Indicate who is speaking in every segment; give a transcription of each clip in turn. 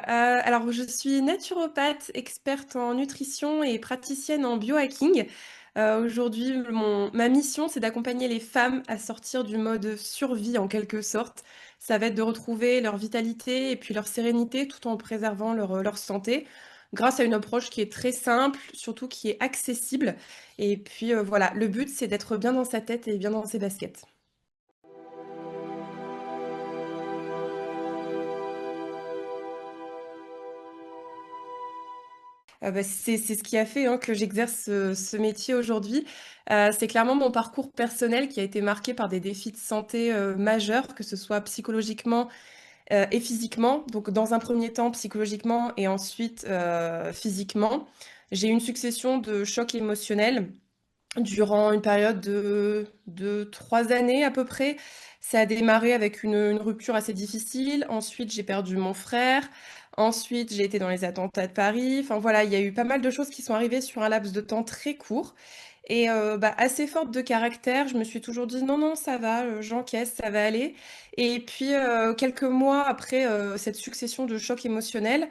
Speaker 1: Alors je suis naturopathe, experte en nutrition et praticienne en biohacking. Aujourd'hui, ma mission, c'est d'accompagner les femmes à sortir du mode survie en quelque sorte. Ça va être de retrouver leur vitalité et puis leur sérénité tout en préservant leur santé grâce à une approche qui est très simple, surtout qui est accessible. Et puis voilà, le but, c'est d'être bien dans sa tête et bien dans ses baskets. C'est ce qui a fait, hein, que j'exerce ce métier aujourd'hui. C'est clairement mon parcours personnel qui a été marqué par des défis de santé, majeurs, que ce soit psychologiquement, et physiquement. Donc dans un premier temps psychologiquement et ensuite, physiquement. J'ai eu une succession de chocs émotionnels durant une période de 3 années à peu près. Ça a démarré avec une rupture assez difficile. Ensuite, j'ai perdu mon frère. Ensuite, j'ai été dans les attentats de Paris. Enfin voilà, il y a eu pas mal de choses qui sont arrivées sur un laps de temps très court. Et bah, assez forte de caractère, je me suis toujours dit: «Non, non, ça va, j'encaisse, ça va aller». Et puis, quelques mois après, cette succession de chocs émotionnels,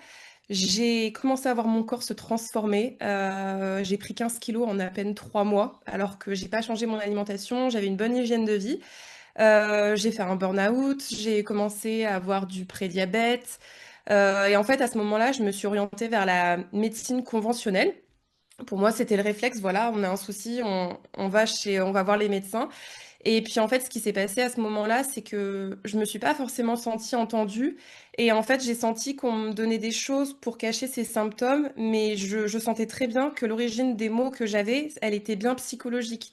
Speaker 1: j'ai commencé à voir mon corps se transformer. J'ai pris 15 kilos en à peine 3 mois, alors que j'ai pas changé mon alimentation, j'avais une bonne hygiène de vie. J'ai fait un burn-out, j'ai commencé à avoir du prédiabète, et en fait, à ce moment-là, je me suis orientée vers la médecine conventionnelle. Pour moi, c'était le réflexe, voilà, on a un souci, on va voir les médecins. Et puis en fait, ce qui s'est passé à ce moment-là, c'est que je me suis pas forcément sentie entendue. Et en fait, j'ai senti qu'on me donnait des choses pour cacher ces symptômes, mais je sentais très bien que l'origine des maux que j'avais, elle était bien psychologique.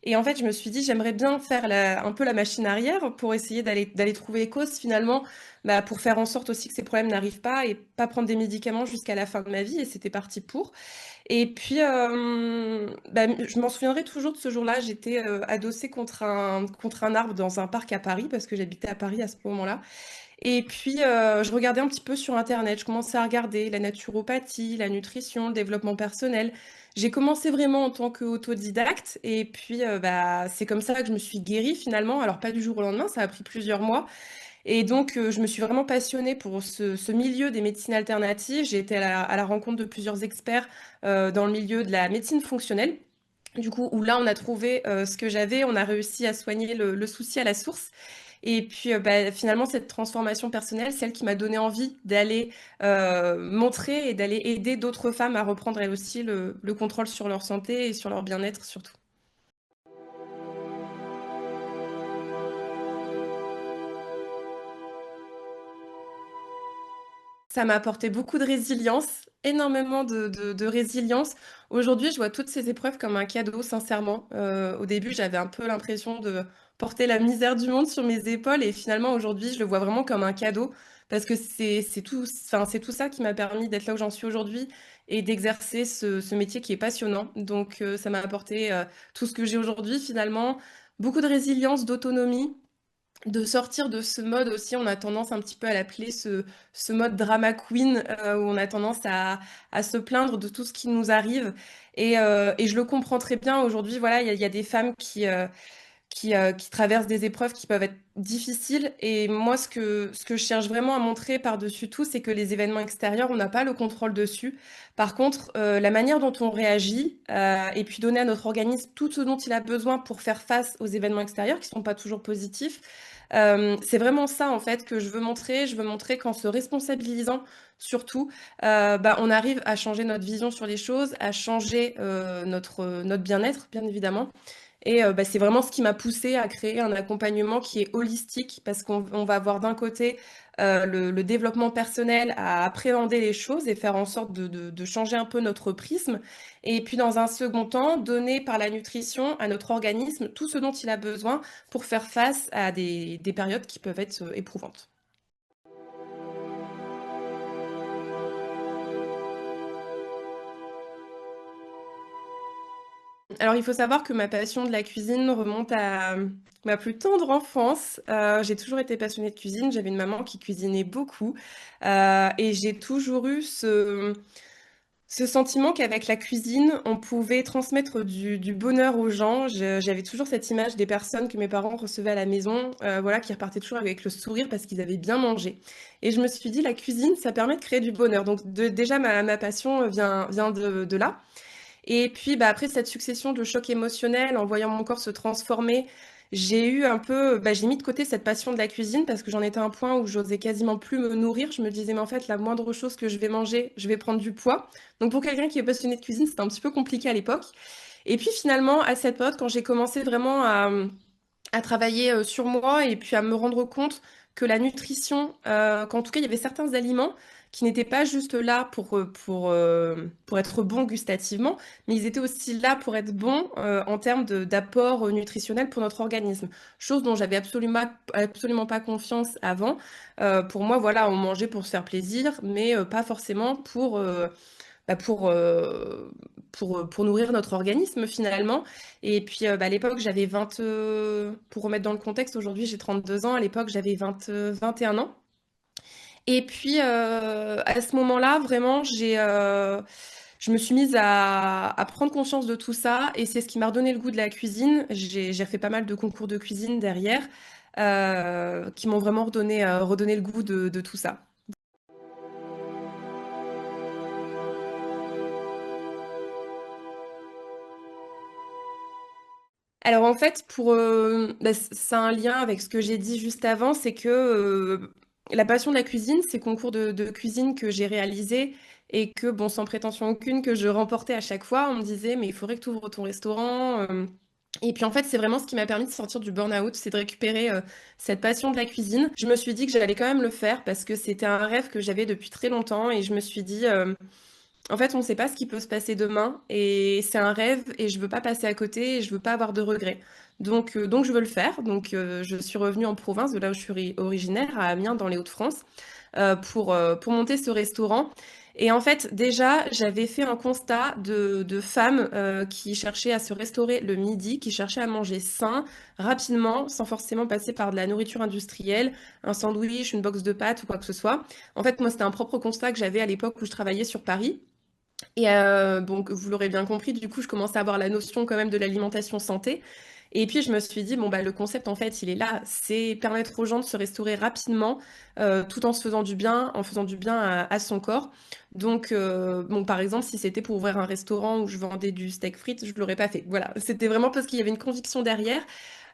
Speaker 1: Et en fait, je me suis dit: «J'aimerais bien faire un peu la machine arrière pour essayer d'aller trouver les causes finalement, bah, pour faire en sorte aussi que ces problèmes n'arrivent pas et pas prendre des médicaments jusqu'à la fin de ma vie», et c'était parti pour. Et puis, bah, je m'en souviendrai toujours de ce jour-là. J'étais, adossée contre un arbre dans un parc à Paris, parce que j'habitais à Paris à ce moment-là. Et puis, je regardais un petit peu sur internet. Je commençais à regarder la naturopathie, la nutrition, le développement personnel. J'ai commencé vraiment en tant qu'autodidacte et puis, bah, c'est comme ça que je me suis guérie finalement. Alors pas du jour au lendemain, ça a pris plusieurs mois. Et donc, je me suis vraiment passionnée pour ce milieu des médecines alternatives. J'ai été à la rencontre de plusieurs experts, dans le milieu de la médecine fonctionnelle. Du coup, où là, on a trouvé, ce que j'avais, on a réussi à soigner le souci à la source. Et puis, bah, finalement, cette transformation personnelle, celle qui m'a donné envie d'aller, montrer et d'aller aider d'autres femmes à reprendre elles aussi le contrôle sur leur santé et sur leur bien-être surtout. Ça m'a apporté beaucoup de résilience, énormément de résilience. Aujourd'hui, je vois toutes ces épreuves comme un cadeau, sincèrement. Au début, j'avais un peu l'impression de porter la misère du monde sur mes épaules et finalement, aujourd'hui, je le vois vraiment comme un cadeau parce que c'est tout, enfin, c'est tout ça qui m'a permis d'être là où j'en suis aujourd'hui et d'exercer ce métier qui est passionnant. Donc, ça m'a apporté, tout ce que j'ai aujourd'hui finalement, beaucoup de résilience, d'autonomie, de sortir de ce mode aussi. On a tendance un petit peu à l'appeler ce mode drama queen, où on a tendance à se plaindre de tout ce qui nous arrive. Et je le comprends très bien. Aujourd'hui, voilà, il y a des femmes qui traversent des épreuves qui peuvent être difficiles. Et moi, ce que je cherche vraiment à montrer par-dessus tout, c'est que les événements extérieurs, on n'a pas le contrôle dessus. Par contre, la manière dont on réagit, et puis donner à notre organisme tout ce dont il a besoin pour faire face aux événements extérieurs, qui ne sont pas toujours positifs, c'est vraiment ça, en fait, que je veux montrer. Je veux montrer qu'en se responsabilisant, surtout, bah, on arrive à changer notre vision sur les choses, à changer notre bien-être, bien évidemment. Et bah, c'est vraiment ce qui m'a poussée à créer un accompagnement qui est holistique parce qu'on va avoir d'un côté, le développement personnel à appréhender les choses et faire en sorte de changer un peu notre prisme. Et puis dans un second temps, donner par la nutrition à notre organisme tout ce dont il a besoin pour faire face à des périodes qui peuvent être, éprouvantes. Alors, il faut savoir que ma passion de la cuisine remonte à ma plus tendre enfance. J'ai toujours été passionnée de cuisine. J'avais une maman qui cuisinait beaucoup, et j'ai toujours eu Ce sentiment qu'avec la cuisine, on pouvait transmettre du bonheur aux gens. J'avais toujours cette image des personnes que mes parents recevaient à la maison, voilà, qui repartaient toujours avec le sourire parce qu'ils avaient bien mangé. Et je me suis dit, la cuisine, ça permet de créer du bonheur. Donc déjà, ma passion vient de là. Et puis, bah, après cette succession de chocs émotionnels, en voyant mon corps se transformer, j'ai eu un peu, bah, j'ai mis de côté cette passion de la cuisine parce que j'en étais à un point où j'osais quasiment plus me nourrir. Je me disais, mais en fait, la moindre chose que je vais manger, je vais prendre du poids. Donc, pour quelqu'un qui est passionné de cuisine, c'était un petit peu compliqué à l'époque. Et puis, finalement, à cette période, quand j'ai commencé vraiment à travailler sur moi et puis à me rendre compte que la nutrition, qu'en tout cas, il y avait certains aliments qui n'étaient pas juste là pour être bons gustativement, mais ils étaient aussi là pour être bons en termes d'apport nutritionnel pour notre organisme. Chose dont j'avais absolument pas confiance avant. Pour moi, voilà, on mangeait pour se faire plaisir, mais pas forcément bah, pour nourrir notre organisme finalement. Et puis bah, à l'époque, j'avais 20, pour remettre dans le contexte, aujourd'hui j'ai 32 ans, à l'époque j'avais 20, 21 ans. Et puis à ce moment-là, vraiment, je me suis mise à prendre conscience de tout ça et c'est ce qui m'a redonné le goût de la cuisine. J'ai fait pas mal de concours de cuisine derrière qui m'ont vraiment redonné le goût de tout ça. Alors en fait, bah, c'est un lien avec ce que j'ai dit juste avant, c'est que la passion de la cuisine, ces concours de cuisine que j'ai réalisés et que, bon, sans prétention aucune, que je remportais à chaque fois, on me disait, mais il faudrait que tu ouvres ton restaurant. Et puis en fait, c'est vraiment ce qui m'a permis de sortir du burn-out, c'est de récupérer cette passion de la cuisine. Je me suis dit que j'allais quand même le faire parce que c'était un rêve que j'avais depuis très longtemps et je me suis dit, en fait, on ne sait pas ce qui peut se passer demain et c'est un rêve et je veux pas passer à côté et je veux pas avoir de regrets. Donc je veux le faire. Donc je suis revenue en province, de là où je suis originaire, à Amiens, dans les Hauts-de-France, pour monter ce restaurant. Et en fait, déjà, j'avais fait un constat de femmes qui cherchaient à se restaurer le midi, qui cherchaient à manger sain, rapidement, sans forcément passer par de la nourriture industrielle, un sandwich, une box de pâtes ou quoi que ce soit. En fait, moi, c'était un propre constat que j'avais à l'époque où je travaillais sur Paris. Et donc, vous l'aurez bien compris, du coup, je commençais à avoir la notion quand même de l'alimentation santé. Et puis, je me suis dit, bon, bah, le concept, en fait, il est là. C'est permettre aux gens de se restaurer rapidement, tout en se faisant du bien, en faisant du bien à son corps. Donc, bon, par exemple, si c'était pour ouvrir un restaurant où je vendais du steak frites, je ne l'aurais pas fait. Voilà, c'était vraiment parce qu'il y avait une conviction derrière.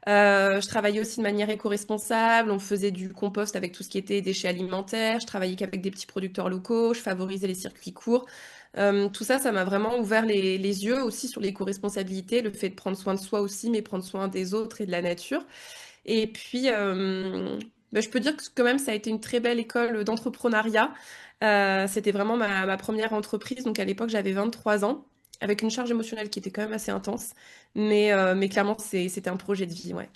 Speaker 1: Je travaillais aussi de manière éco-responsable. On faisait du compost avec tout ce qui était déchets alimentaires. Je travaillais qu'avec des petits producteurs locaux. Je favorisais les circuits courts. Tout ça, ça m'a vraiment ouvert les yeux aussi sur l'éco-responsabilité, le fait de prendre soin de soi aussi, mais prendre soin des autres et de la nature. Et puis, bah, je peux dire que quand même, ça a été une très belle école d'entrepreneuriat. C'était vraiment ma première entreprise. Donc à l'époque, j'avais 23 ans, avec une charge émotionnelle qui était quand même assez intense. Mais clairement, c'était un projet de vie, ouais.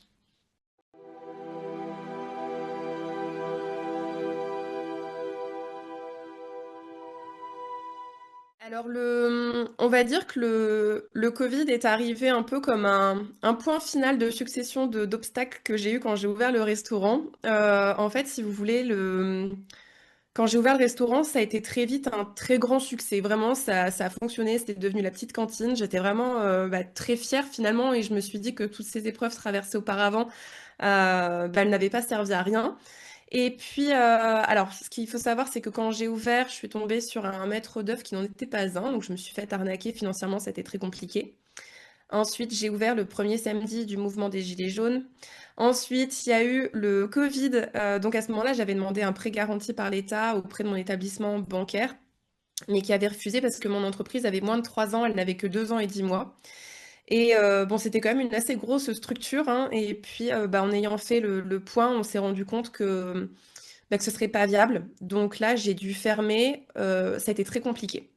Speaker 1: Alors, on va dire que le Covid est arrivé un peu comme un point final de succession d'obstacles que j'ai eu quand j'ai ouvert le restaurant. En fait, si vous voulez, quand j'ai ouvert le restaurant, ça a été très vite un très grand succès. Vraiment, ça a fonctionné. C'était devenu la petite cantine. J'étais vraiment bah, très fière finalement et je me suis dit que toutes ces épreuves traversées auparavant, bah, elles n'avaient pas servi à rien. Et puis, alors, ce qu'il faut savoir, c'est que quand j'ai ouvert, je suis tombée sur un maître d'œuvre qui n'en était pas un. Donc, je me suis fait arnaquer financièrement. C'était très compliqué. Ensuite, j'ai ouvert le premier samedi du mouvement des Gilets jaunes. Ensuite, il y a eu le Covid. Donc à ce moment-là, j'avais demandé un prêt garanti par l'État auprès de mon établissement bancaire, mais qui avait refusé parce que mon entreprise avait moins de 3 ans, elle n'avait que 2 ans et 10 mois. Et bon, c'était quand même une assez grosse structure, hein. Et puis, bah, en ayant fait le point, on s'est rendu compte bah, que ce serait pas viable. Donc là, j'ai dû fermer. Ça a été très compliqué.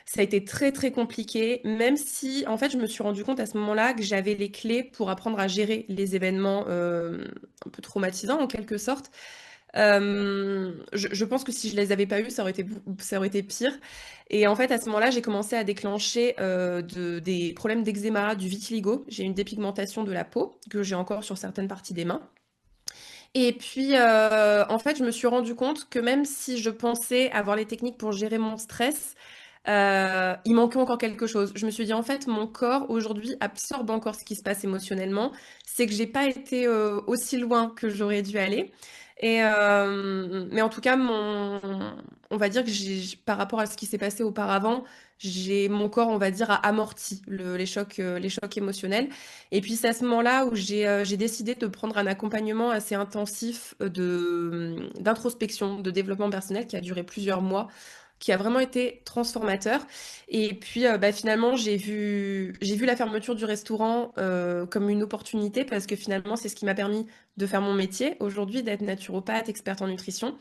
Speaker 1: Ça a été très très compliqué, même si en fait je me suis rendu compte à ce moment-là que j'avais les clés pour apprendre à gérer les événements un peu traumatisants en quelque sorte. Je pense que si je les avais pas eus, ça aurait été pire. Et en fait, à ce moment-là, j'ai commencé à déclencher des problèmes d'eczéma, du vitiligo. J'ai une dépigmentation de la peau que j'ai encore sur certaines parties des mains. Et puis, en fait, je me suis rendu compte que même si je pensais avoir les techniques pour gérer mon stress, il manquait encore quelque chose. Je me suis dit, en fait, mon corps aujourd'hui absorbe encore ce qui se passe émotionnellement. C'est que j'ai pas été aussi loin que j'aurais dû aller. Mais en tout cas, on va dire que par rapport à ce qui s'est passé auparavant, mon corps, on va dire, a amorti les chocs émotionnels. Et puis c'est à ce moment-là où j'ai décidé de prendre un accompagnement assez intensif d'introspection, de développement personnel qui a duré plusieurs mois, qui a vraiment été transformateur. Et puis bah, finalement, j'ai vu la fermeture du restaurant comme une opportunité parce que finalement, c'est ce qui m'a permis de faire mon métier aujourd'hui, d'être naturopathe, experte en nutrition.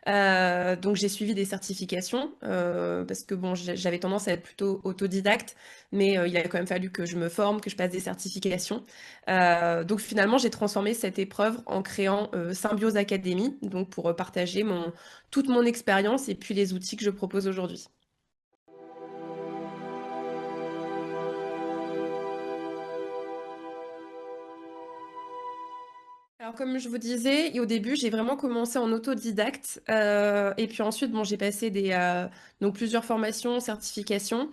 Speaker 1: Donc j'ai suivi des certifications parce que bon, j'avais tendance à être plutôt autodidacte, mais il a quand même fallu que je me forme, que je passe des certifications. Donc finalement, j'ai transformé cette épreuve en créant Symbiose Academy, donc pour partager toute mon expérience et puis les outils que je propose aujourd'hui. Alors comme je vous disais, et au début, j'ai vraiment commencé en autodidacte. Et puis ensuite, bon, j'ai passé donc plusieurs formations, certifications.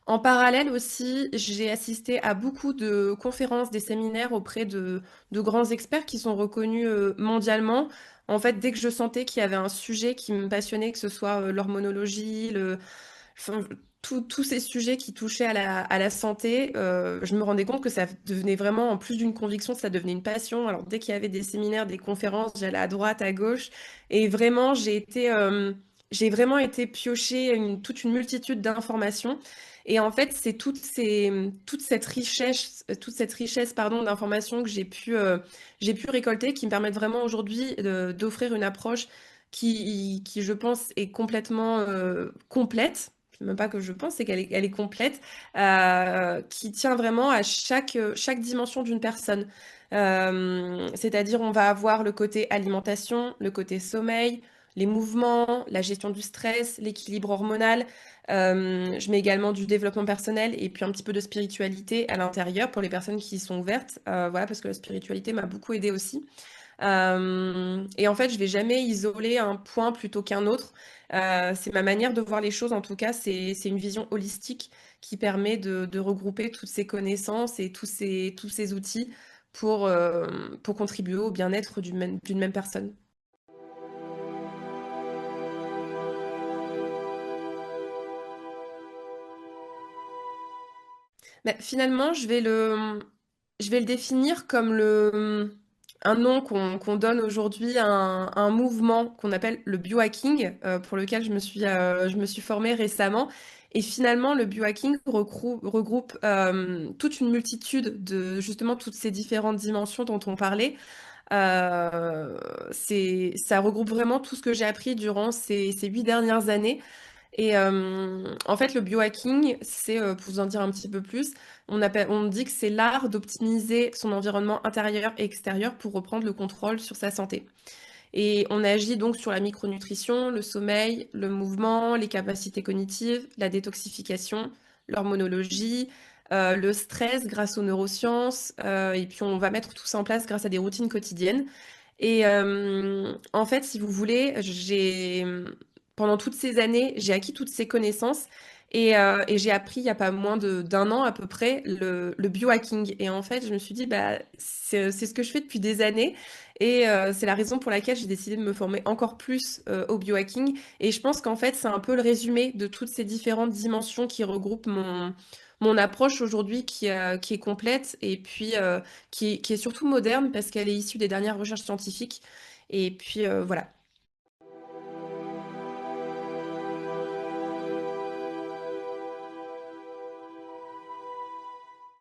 Speaker 1: En parallèle aussi, j'ai assisté à beaucoup de conférences, des séminaires auprès de grands experts qui sont reconnus mondialement. En fait, dès que je sentais qu'il y avait un sujet qui me passionnait, que ce soit l'hormonologie, enfin, tous ces sujets qui touchaient à la santé, je me rendais compte que ça devenait vraiment, en plus d'une conviction, ça devenait une passion. Alors, dès qu'il y avait des séminaires, des conférences, j'allais à droite, à gauche. Et vraiment, j'ai vraiment été piocher toute une multitude d'informations. Et en fait, c'est toute cette richesse, pardon, d'informations que j'ai pu récolter qui me permettent vraiment aujourd'hui d'offrir une approche qui, je pense, est complètement complète, même pas que je pense, c'est elle est complète, qui tient vraiment à chaque dimension d'une personne. C'est-à-dire, on va avoir le côté alimentation, le côté sommeil, les mouvements, la gestion du stress, l'équilibre hormonal. Je mets également du développement personnel et puis un petit peu de spiritualité à l'intérieur pour les personnes qui y sont ouvertes. Voilà, parce que la spiritualité m'a beaucoup aidée aussi. Et en fait, je vais jamais isoler un point plutôt qu'un autre. C'est ma manière de voir les choses. En tout cas, c'est une vision holistique qui permet de regrouper toutes ces connaissances et tous ces outils pour contribuer au bien-être d'une même personne. Mais finalement, je vais le définir comme un nom qu'on donne aujourd'hui à un mouvement qu'on appelle le biohacking, pour lequel je me suis formée récemment. Et finalement, le biohacking regroupe toute une multitude de justement toutes ces différentes dimensions dont on parlait. Ça regroupe vraiment tout ce que j'ai appris durant ces 8 dernières années. Et en fait, le biohacking, pour vous en dire un petit peu plus, on dit que c'est l'art d'optimiser son environnement intérieur et extérieur pour reprendre le contrôle sur sa santé. Et on agit donc sur la micronutrition, le sommeil, le mouvement, les capacités cognitives, la détoxification, l'hormonologie, le stress grâce aux neurosciences, et puis on va mettre tout ça en place grâce à des routines quotidiennes. Et en fait, si vous voulez, pendant toutes ces années, j'ai acquis toutes ces connaissances et j'ai appris il n'y a pas moins d'un an à peu près le biohacking. Et en fait, je me suis dit, bah, c'est ce que je fais depuis des années et c'est la raison pour laquelle j'ai décidé de me former encore plus au biohacking. Et je pense qu'en fait, c'est un peu le résumé de toutes ces différentes dimensions qui regroupent mon approche aujourd'hui qui est complète et puis qui est surtout moderne parce qu'elle est issue des dernières recherches scientifiques. Et puis voilà.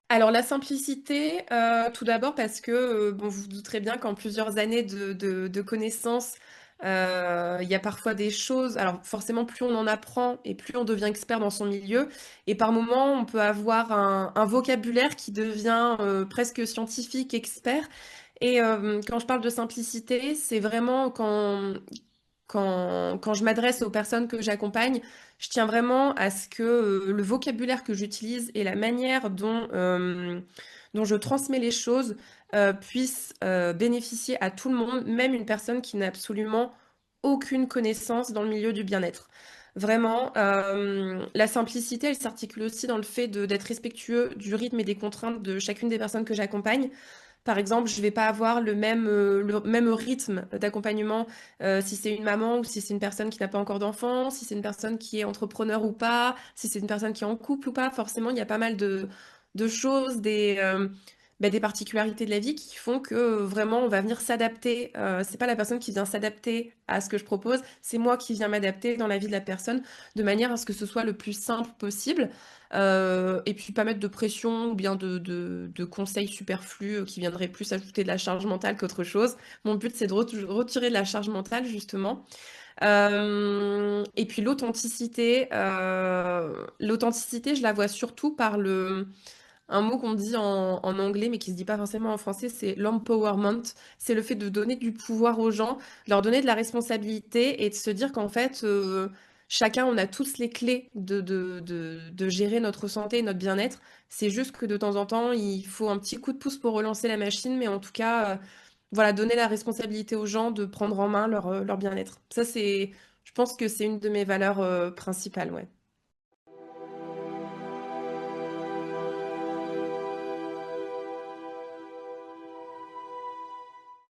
Speaker 1: Alors la simplicité, tout d'abord parce que bon, vous vous douterez bien qu'en plusieurs années de connaissances, il y a parfois des choses. Alors forcément, plus on en apprend et plus on devient expert dans son milieu. Et par moments, on peut avoir un vocabulaire qui devient presque scientifique, expert. Et quand je parle de simplicité, c'est vraiment quand je m'adresse aux personnes que j'accompagne, je tiens vraiment à ce que le vocabulaire que j'utilise et la manière dont je transmets les choses puissent bénéficier à tout le monde, même une personne qui n'a absolument aucune connaissance dans le milieu du bien-être. Vraiment, la simplicité, elle s'articule aussi dans le fait d'être respectueux du rythme et des contraintes de chacune des personnes que j'accompagne. Par exemple, je vais pas avoir le même rythme d'accompagnement si c'est une maman ou si c'est une personne qui n'a pas encore d'enfant, si c'est une personne qui est entrepreneur ou pas, si c'est une personne qui est en couple ou pas. Forcément, il y a pas mal de choses, des particularités de la vie qui font que vraiment on va venir s'adapter. C'est pas la personne qui vient s'adapter à ce que je propose, c'est moi qui viens m'adapter dans la vie de la personne de manière à ce que ce soit le plus simple possible. Et puis pas mettre de pression ou bien de conseils superflus qui viendraient plus ajouter de la charge mentale qu'autre chose. Mon but, c'est de retirer de la charge mentale, justement. Et puis l'authenticité, je la vois surtout par un mot qu'on dit en anglais, mais qui se dit pas forcément en français, c'est l'empowerment. C'est le fait de donner du pouvoir aux gens, leur donner de la responsabilité et de se dire qu'en fait, chacun, on a tous les clés de gérer notre santé et notre bien-être. C'est juste que de temps en temps, il faut un petit coup de pouce pour relancer la machine, mais en tout cas, voilà, donner la responsabilité aux gens de prendre en main leur bien-être. Ça, je pense que c'est une de mes valeurs principales, ouais.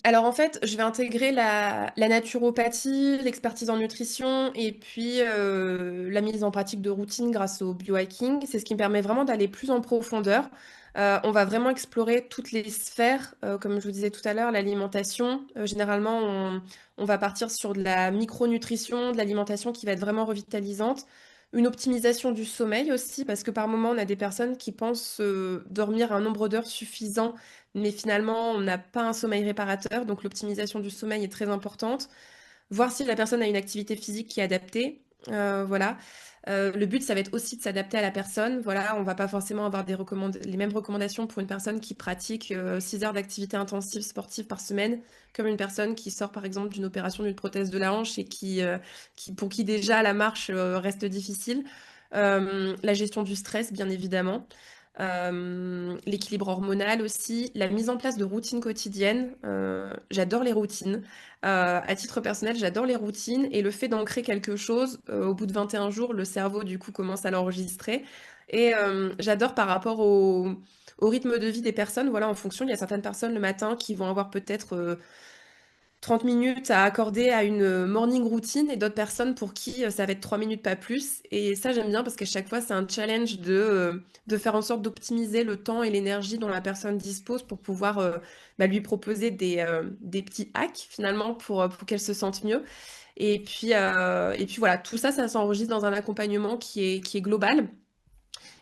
Speaker 1: Alors en fait, je vais intégrer la naturopathie, l'expertise en nutrition et puis la mise en pratique de routines grâce au biohacking. C'est ce qui me permet vraiment d'aller plus en profondeur. On va vraiment explorer toutes les sphères, comme je vous disais tout à l'heure, l'alimentation. Généralement, on va partir sur de la micronutrition, de l'alimentation qui va être vraiment revitalisante. Une optimisation du sommeil aussi, parce que par moment, on a des personnes qui pensent dormir un nombre d'heures suffisant mais finalement, on n'a pas un sommeil réparateur, donc l'optimisation du sommeil est très importante. Voir si la personne a une activité physique qui est adaptée. Voilà. Le but, ça va être aussi de s'adapter à la personne. Voilà, on va pas forcément avoir les mêmes recommandations pour une personne qui pratique 6 heures d'activité intensive sportive par semaine, comme une personne qui sort par exemple d'une opération d'une prothèse de la hanche et pour qui déjà la marche reste difficile. La gestion du stress, bien évidemment. L'équilibre hormonal aussi, la mise en place de routines quotidiennes. J'adore les routines. À titre personnel, j'adore les routines et le fait d'ancrer quelque chose, au bout de 21 jours, le cerveau du coup commence à l'enregistrer. Et j'adore par rapport au rythme de vie des personnes. Voilà, en fonction, il y a certaines personnes le matin qui vont avoir peut-être 30 minutes à accorder à une morning routine et d'autres personnes pour qui ça va être 3 minutes, pas plus. Et ça, j'aime bien parce qu'à chaque fois, c'est un challenge de faire en sorte d'optimiser le temps et l'énergie dont la personne dispose pour pouvoir lui proposer des petits hacks finalement pour qu'elle se sente mieux. Et puis voilà, tout ça, ça s'enregistre dans un accompagnement qui est global.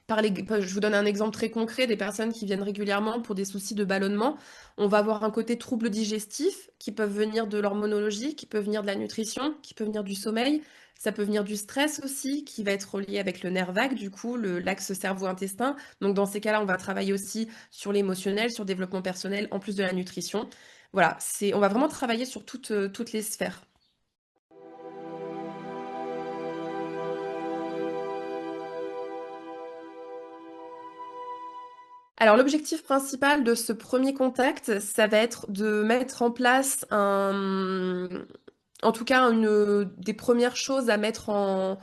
Speaker 1: Je vous donne un exemple très concret, des personnes qui viennent régulièrement pour des soucis de ballonnement. On va avoir un côté troubles digestifs qui peuvent venir de l'hormonologie, qui peuvent venir de la nutrition, qui peuvent venir du sommeil. Ça peut venir du stress aussi, qui va être relié avec le nerf vague, du coup, l'axe cerveau-intestin. Donc dans ces cas-là, on va travailler aussi sur l'émotionnel, sur le développement personnel, en plus de la nutrition. Voilà, on va vraiment travailler sur toutes les sphères. Alors l'objectif principal de ce premier contact, ça va être de mettre en place en tout cas des premières choses à mettre en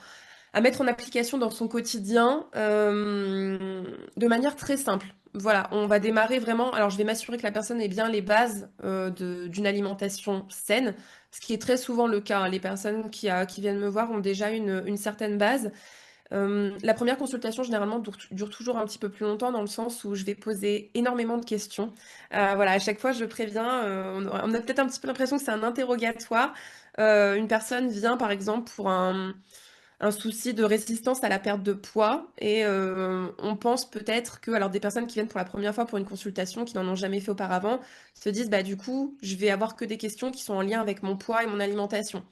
Speaker 1: application dans son quotidien de manière très simple. Voilà, on va démarrer vraiment. Alors je vais m'assurer que la personne ait bien les bases d'une alimentation saine, ce qui est très souvent le cas, hein. Les personnes qui viennent me voir ont déjà une certaine base. La première consultation, généralement, dure toujours un petit peu plus longtemps dans le sens où je vais poser énormément de questions. Voilà, à chaque fois, je préviens, on a peut-être un petit peu l'impression que c'est un interrogatoire. Une personne vient, par exemple, pour un souci de résistance à la perte de poids et on pense peut-être que, alors des personnes qui viennent pour la première fois pour une consultation, qui n'en ont jamais fait auparavant, se disent, bah du coup, je vais avoir que des questions qui sont en lien avec mon poids et mon alimentation.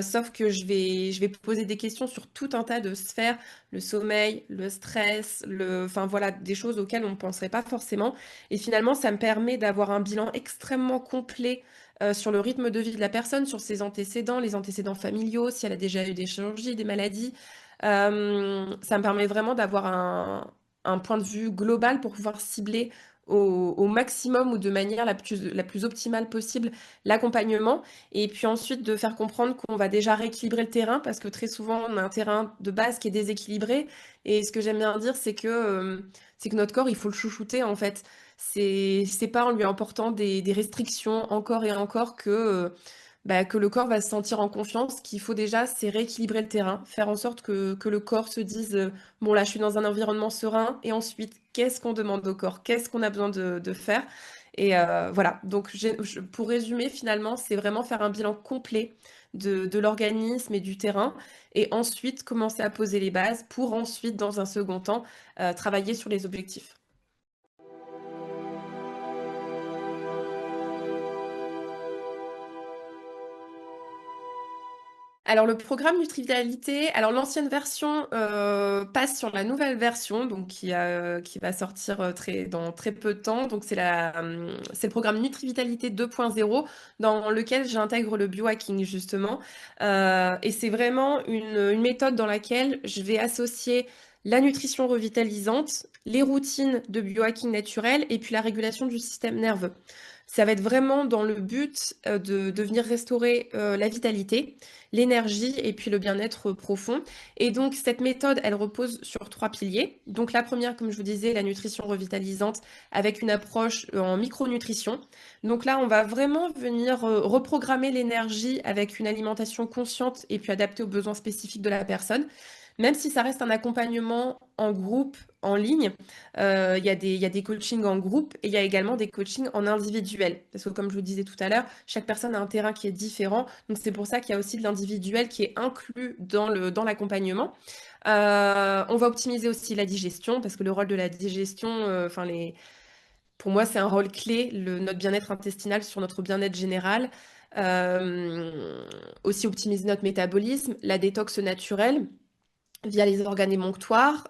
Speaker 1: Sauf que je vais poser des questions sur tout un tas de sphères, le sommeil, le stress, enfin voilà, des choses auxquelles on ne penserait pas forcément. Et finalement, ça me permet d'avoir un bilan extrêmement complet sur le rythme de vie de la personne, sur ses antécédents, les antécédents familiaux, si elle a déjà eu des chirurgies, des maladies. Ça me permet vraiment d'avoir un point de vue global pour pouvoir cibler au maximum ou de manière la plus optimale possible l'accompagnement. Et puis ensuite de faire comprendre qu'on va déjà rééquilibrer le terrain parce que très souvent on a un terrain de base qui est déséquilibré. Et ce que j'aime bien dire, c'est que notre corps, il faut le chouchouter en fait. C'est pas en lui apportant des restrictions encore et encore que le corps va se sentir en confiance. Qu'il faut déjà, c'est rééquilibrer le terrain, faire en sorte que le corps se dise bon, là, je suis dans un environnement serein. Et ensuite, qu'est-ce qu'on demande au corps? Qu'est-ce qu'on a besoin de faire? Et voilà. Donc, pour résumer, finalement, c'est vraiment faire un bilan complet de l'organisme et du terrain. Et ensuite, commencer à poser les bases pour ensuite, dans un second temps, travailler sur les objectifs. Alors le programme Nutri-Vitalité, alors l'ancienne version passe sur la nouvelle version, donc qui va sortir dans très peu de temps. Donc c'est le programme Nutri-Vitalité 2.0 dans lequel j'intègre le biohacking justement. Et c'est vraiment une méthode dans laquelle je vais associer la nutrition revitalisante, les routines de biohacking naturel et puis la régulation du système nerveux. Ça va être vraiment dans le but de venir restaurer la vitalité, l'énergie et puis le bien-être profond. Et donc, cette méthode, elle repose sur 3 piliers. Donc, la première, comme je vous disais, la nutrition revitalisante avec une approche en micronutrition. Donc là, on va vraiment venir reprogrammer l'énergie avec une alimentation consciente et puis adaptée aux besoins spécifiques de la personne. Même si ça reste un accompagnement en groupe, en ligne, il y a des coachings en groupe et il y a également des coachings en individuel. Parce que comme je vous disais tout à l'heure, chaque personne a un terrain qui est différent. Donc c'est pour ça qu'il y a aussi de l'individuel qui est inclus dans l'accompagnement. On va optimiser aussi la digestion parce que le rôle de la digestion, pour moi, c'est un rôle clé, notre bien-être intestinal sur notre bien-être général. Aussi optimiser notre métabolisme, la détox naturelle via les organes émonctoires,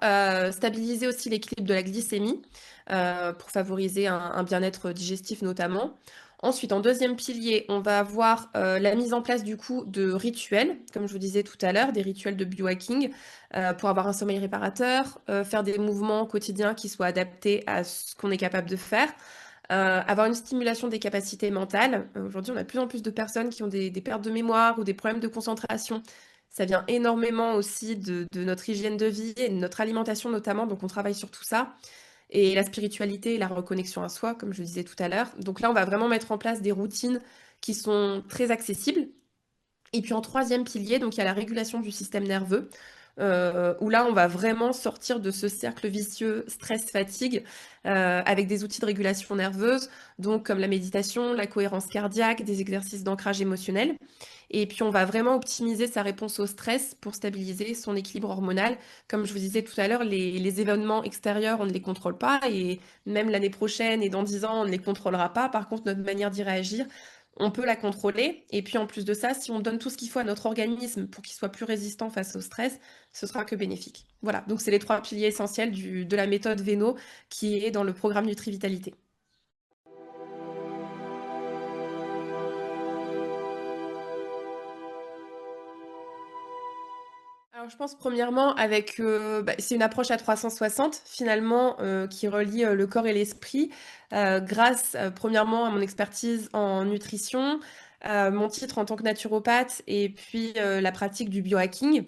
Speaker 1: stabiliser aussi l'équilibre de la glycémie pour favoriser un bien-être digestif notamment. Ensuite, en deuxième pilier, on va avoir la mise en place du coup de rituels, comme je vous disais tout à l'heure, des rituels de biohacking pour avoir un sommeil réparateur, faire des mouvements quotidiens qui soient adaptés à ce qu'on est capable de faire. Avoir une stimulation des capacités mentales. Aujourd'hui, on a de plus en plus de personnes qui ont des pertes de mémoire ou des problèmes de concentration. Ça vient énormément aussi de notre hygiène de vie et de notre alimentation notamment, donc on travaille sur tout ça. Et la spiritualité et la reconnexion à soi, comme je le disais tout à l'heure. Donc là, on va vraiment mettre en place des routines qui sont très accessibles. Et puis en troisième pilier, donc il y a la régulation du système nerveux, où là, on va vraiment sortir de ce cercle vicieux stress-fatigue avec des outils de régulation nerveuse, donc comme la méditation, la cohérence cardiaque, des exercices d'ancrage émotionnel. Et puis, on va vraiment optimiser sa réponse au stress pour stabiliser son équilibre hormonal. Comme je vous disais tout à l'heure, les événements extérieurs, on ne les contrôle pas. Et même l'année prochaine et dans 10 ans, on ne les contrôlera pas. Par contre, notre manière d'y réagir, on peut la contrôler. Et puis, en plus de ça, si on donne tout ce qu'il faut à notre organisme pour qu'il soit plus résistant face au stress, ce sera que bénéfique. Voilà, donc c'est les 3 piliers essentiels de la méthode Veno qui est dans le programme Nutri-Vitalité. Alors, je pense premièrement c'est une approche à 360 finalement qui relie le corps et l'esprit grâce premièrement à mon expertise en nutrition, mon titre en tant que naturopathe et puis la pratique du biohacking.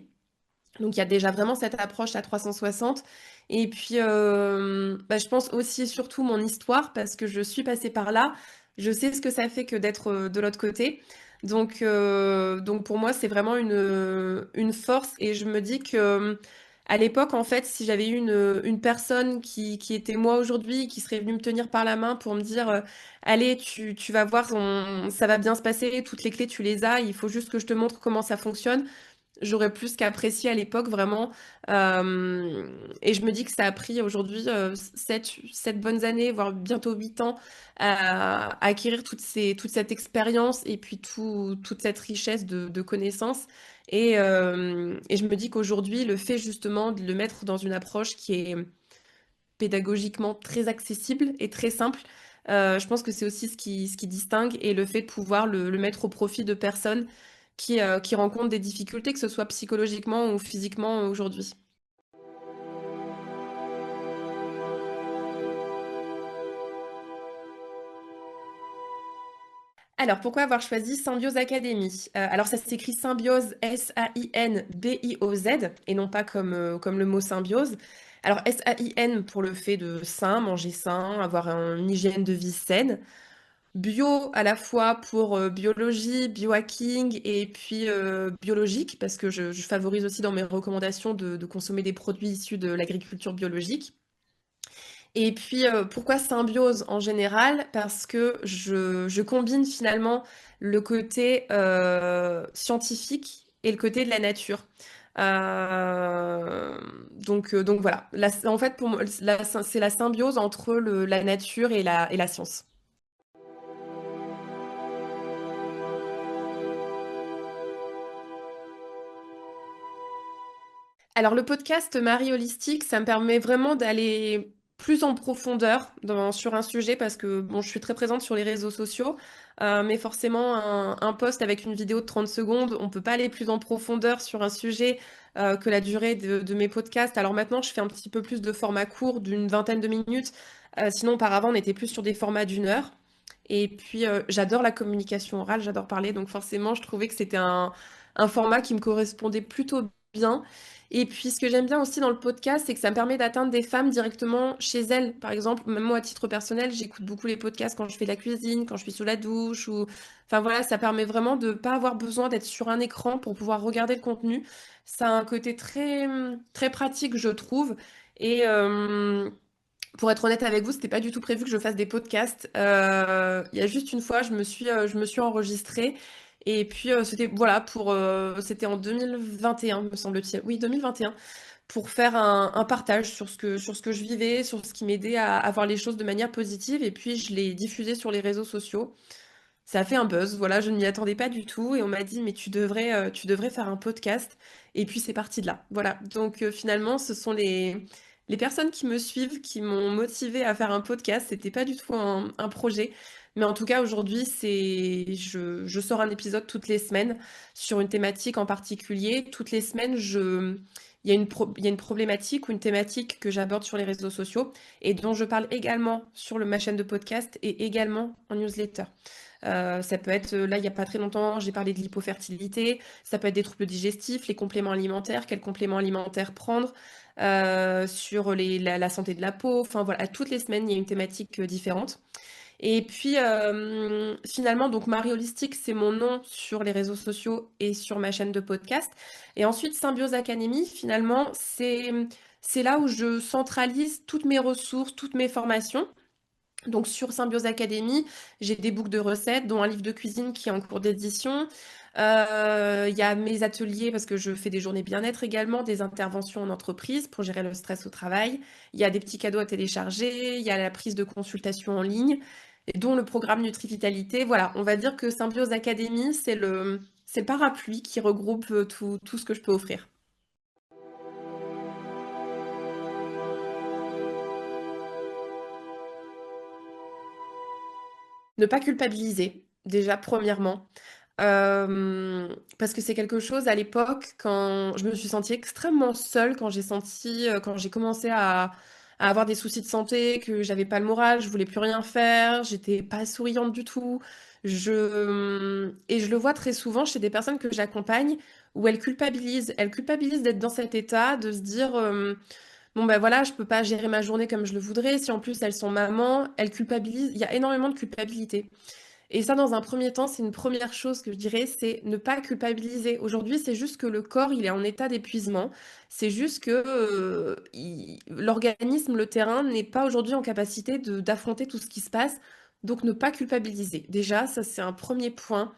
Speaker 1: Donc il y a déjà vraiment cette approche à 360. Et puis je pense aussi et surtout mon histoire parce que je suis passée par là. Je sais ce que ça fait que d'être de l'autre côté. Donc pour moi, c'est vraiment une force. Et je me dis que à l'époque, en fait, si j'avais eu une personne qui était moi aujourd'hui, qui serait venue me tenir par la main pour me dire allez, tu vas voir, ça va bien se passer, toutes les clés, tu les as, il faut juste que je te montre comment ça fonctionne. J'aurais plus qu'apprécié à l'époque vraiment. Et je me dis que ça a pris aujourd'hui 7 bonnes années, voire bientôt 8 ans à acquérir toute cette expérience et puis toute cette richesse de connaissances. Et je me dis qu'aujourd'hui, le fait justement de le mettre dans une approche qui est pédagogiquement très accessible et très simple, je pense que c'est aussi ce qui distingue et le fait de pouvoir le mettre au profit de personnes qui rencontrent des difficultés, que ce soit psychologiquement ou physiquement aujourd'hui. Alors, pourquoi avoir choisi Symbiose Academy? Alors, ça s'écrit Symbiose, S-A-I-N-B-I-O-Z, et non pas comme le mot symbiose. Alors, S-A-I-N pour le fait de sain, manger sain, avoir une hygiène de vie saine. Bio à la fois pour biologie, biohacking et puis biologique, parce que je favorise aussi dans mes recommandations de consommer des produits issus de l'agriculture biologique. Et puis, pourquoi symbiose en général? Parce que je combine finalement le côté scientifique et le côté de la nature. Donc voilà. En fait, pour moi, c'est la symbiose entre la nature et la science. Alors le podcast Marie Holistique, ça me permet vraiment d'aller plus en profondeur sur un sujet parce que bon, je suis très présente sur les réseaux sociaux, mais forcément un post avec une vidéo de 30 secondes, on peut pas aller plus en profondeur sur un sujet que la durée de mes podcasts. Alors maintenant, je fais un petit peu plus de format court d'une vingtaine de minutes. Sinon, auparavant, on était plus sur des formats d'une heure. Et puis, j'adore la communication orale, j'adore parler, donc forcément, je trouvais que c'était un format qui me correspondait plutôt bien. Et puis, ce que j'aime bien aussi dans le podcast, c'est que ça me permet d'atteindre des femmes directement chez elles. Par exemple, même moi, à titre personnel, j'écoute beaucoup les podcasts quand je fais de la cuisine, quand je suis sous la douche, ou... Enfin voilà, ça permet vraiment de ne pas avoir besoin d'être sur un écran pour pouvoir regarder le contenu. Ça a un côté très, très pratique, je trouve. Et pour être honnête avec vous, c'était pas du tout prévu que je fasse des podcasts. Il y a juste une fois, je me suis enregistrée. Et puis, c'était, voilà, c'était en 2021, me semble-t-il. Oui, 2021, pour faire un partage sur ce que je vivais, sur ce qui m'aidait à voir les choses de manière positive. Et puis, je l'ai diffusé sur les réseaux sociaux. Ça a fait un buzz, voilà, je ne m'y attendais pas du tout et on m'a dit mais tu devrais faire un podcast et puis c'est parti de là. Voilà, donc finalement ce sont les personnes qui me suivent qui m'ont motivé à faire un podcast, c'était pas du tout un projet, mais en tout cas aujourd'hui je sors un épisode toutes les semaines sur une thématique en particulier. Toutes les semaines il y a une problématique ou une thématique que j'aborde sur les réseaux sociaux et dont je parle également sur ma chaîne de podcast et également en newsletter. Ça peut être, là, il n'y a pas très longtemps, j'ai parlé de l'hypofertilité, ça peut être des troubles digestifs, les compléments alimentaires, quels compléments alimentaires prendre, sur la santé de la peau, enfin voilà, toutes les semaines, il y a une thématique différente. Et puis, finalement, donc Marie Holistique, c'est mon nom sur les réseaux sociaux et sur ma chaîne de podcast. Et ensuite, Symbiose Academy, finalement, c'est là où je centralise toutes mes ressources, toutes mes formations. Donc sur Symbiose Academy, j'ai des books de recettes, dont un livre de cuisine qui est en cours d'édition. Il y a mes ateliers parce que je fais des journées bien-être également, des interventions en entreprise pour gérer le stress au travail. Il y a des petits cadeaux à télécharger, il y a la prise de consultation en ligne, et dont le programme Nutri-Vitalité. Voilà, on va dire que Symbiose Academy, c'est le parapluie qui regroupe tout ce que je peux offrir. Ne pas culpabiliser, déjà, premièrement. Parce que c'est quelque chose à l'époque quand je me suis sentie extrêmement seule quand j'ai commencé à avoir des soucis de santé, que j'avais pas le moral, je voulais plus rien faire, j'étais pas souriante du tout. Et je le vois très souvent chez des personnes que j'accompagne où elles culpabilisent d'être dans cet état, de se dire bon ben voilà, je peux pas gérer ma journée comme je le voudrais. Si en plus elles sont mamans, elles culpabilisent. Il y a énormément de culpabilité. Et ça, dans un premier temps, c'est une première chose que je dirais, c'est ne pas culpabiliser. Aujourd'hui, c'est juste que le corps, il est en état d'épuisement. C'est juste que l'organisme, le terrain, n'est pas aujourd'hui en capacité d'affronter tout ce qui se passe. Donc, ne pas culpabiliser. Déjà, ça, c'est un premier point.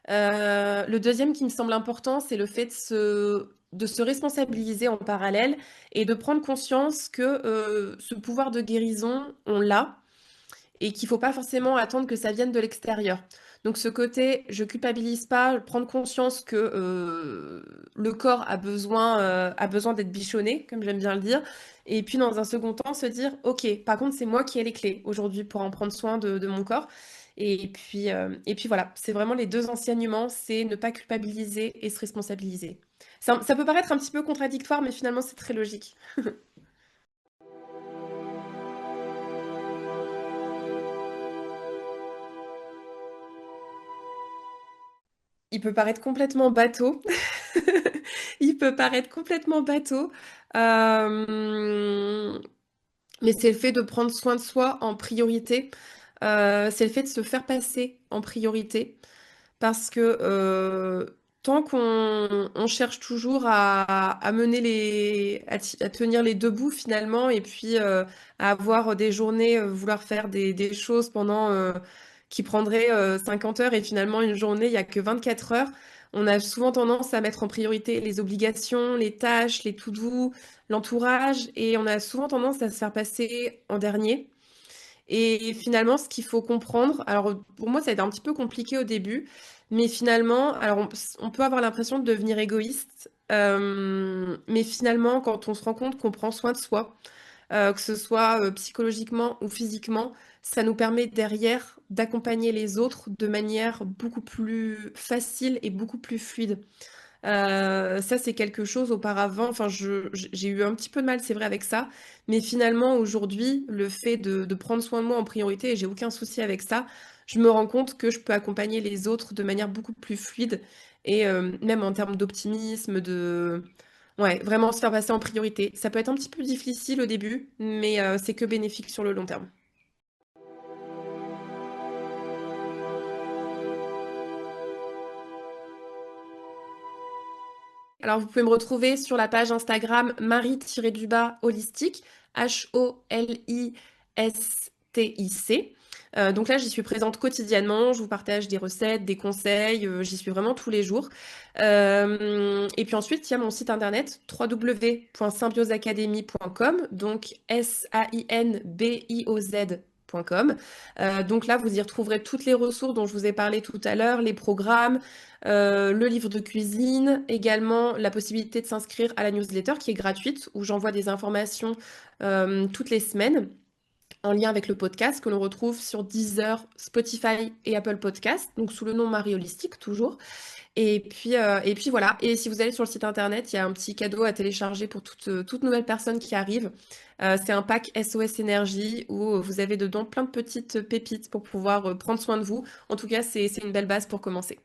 Speaker 1: Le deuxième qui me semble important, c'est le fait de se responsabiliser en parallèle et de prendre conscience que ce pouvoir de guérison, on l'a et qu'il faut pas forcément attendre que ça vienne de l'extérieur. Donc ce côté, je culpabilise pas, prendre conscience que le corps a besoin d'être bichonné, comme j'aime bien le dire. Et puis dans un second temps, se dire, ok, par contre c'est moi qui ai les clés aujourd'hui pour en prendre soin de mon corps. Et puis voilà, c'est vraiment les deux enseignements, c'est ne pas culpabiliser et se responsabiliser. Ça peut paraître un petit peu contradictoire, mais finalement c'est très logique. Il peut paraître complètement bateau. Il peut paraître complètement bateau. Euh, mais c'est le fait de prendre soin de soi en priorité. C'est le fait de se faire passer en priorité. Parce que tant qu'on on cherche toujours à mener à tenir les deux bouts finalement, et puis à avoir des journées, vouloir faire des choses pendant qui prendraient 50 heures, et finalement une journée, il n'y a que 24 heures, on a souvent tendance à mettre en priorité les obligations, les tâches, les to-do, l'entourage, et on a souvent tendance à se faire passer en dernier. Et finalement, ce qu'il faut comprendre, alors pour moi, ça a été un petit peu compliqué au début, mais finalement, alors on peut avoir l'impression de devenir égoïste, mais finalement, quand on se rend compte qu'on prend soin de soi, que ce soit psychologiquement ou physiquement, ça nous permet derrière d'accompagner les autres de manière beaucoup plus facile et beaucoup plus fluide. Ça, c'est quelque chose auparavant, enfin, j'ai eu un petit peu de mal, c'est vrai, avec ça, mais finalement, aujourd'hui, le fait de prendre soin de moi en priorité, et j'ai aucun souci avec ça, je me rends compte que je peux accompagner les autres de manière beaucoup plus fluide, et même en termes d'optimisme, de... Ouais, vraiment se faire passer en priorité. Ça peut être un petit peu difficile au début, mais c'est que bénéfique sur le long terme. Alors, vous pouvez me retrouver sur la page Instagram Marie-du-bas holistique, Holistic. Donc là, j'y suis présente quotidiennement. Je vous partage des recettes, des conseils. J'y suis vraiment tous les jours. Et puis ensuite, il y a mon site internet www.symbioseacademy.com, donc SAINBIOZ.com. Donc là, vous y retrouverez toutes les ressources dont je vous ai parlé tout à l'heure, les programmes, le livre de cuisine, également la possibilité de s'inscrire à la newsletter qui est gratuite, où j'envoie des informations toutes les semaines en lien avec le podcast que l'on retrouve sur Deezer, Spotify et Apple Podcast, donc sous le nom Marie Holistique toujours. Et puis voilà. Et si vous allez sur le site internet, il y a un petit cadeau à télécharger pour toute nouvelle personne qui arrive. C'est un pack SOS Énergie où vous avez dedans plein de petites pépites pour pouvoir prendre soin de vous. En tout cas, c'est une belle base pour commencer.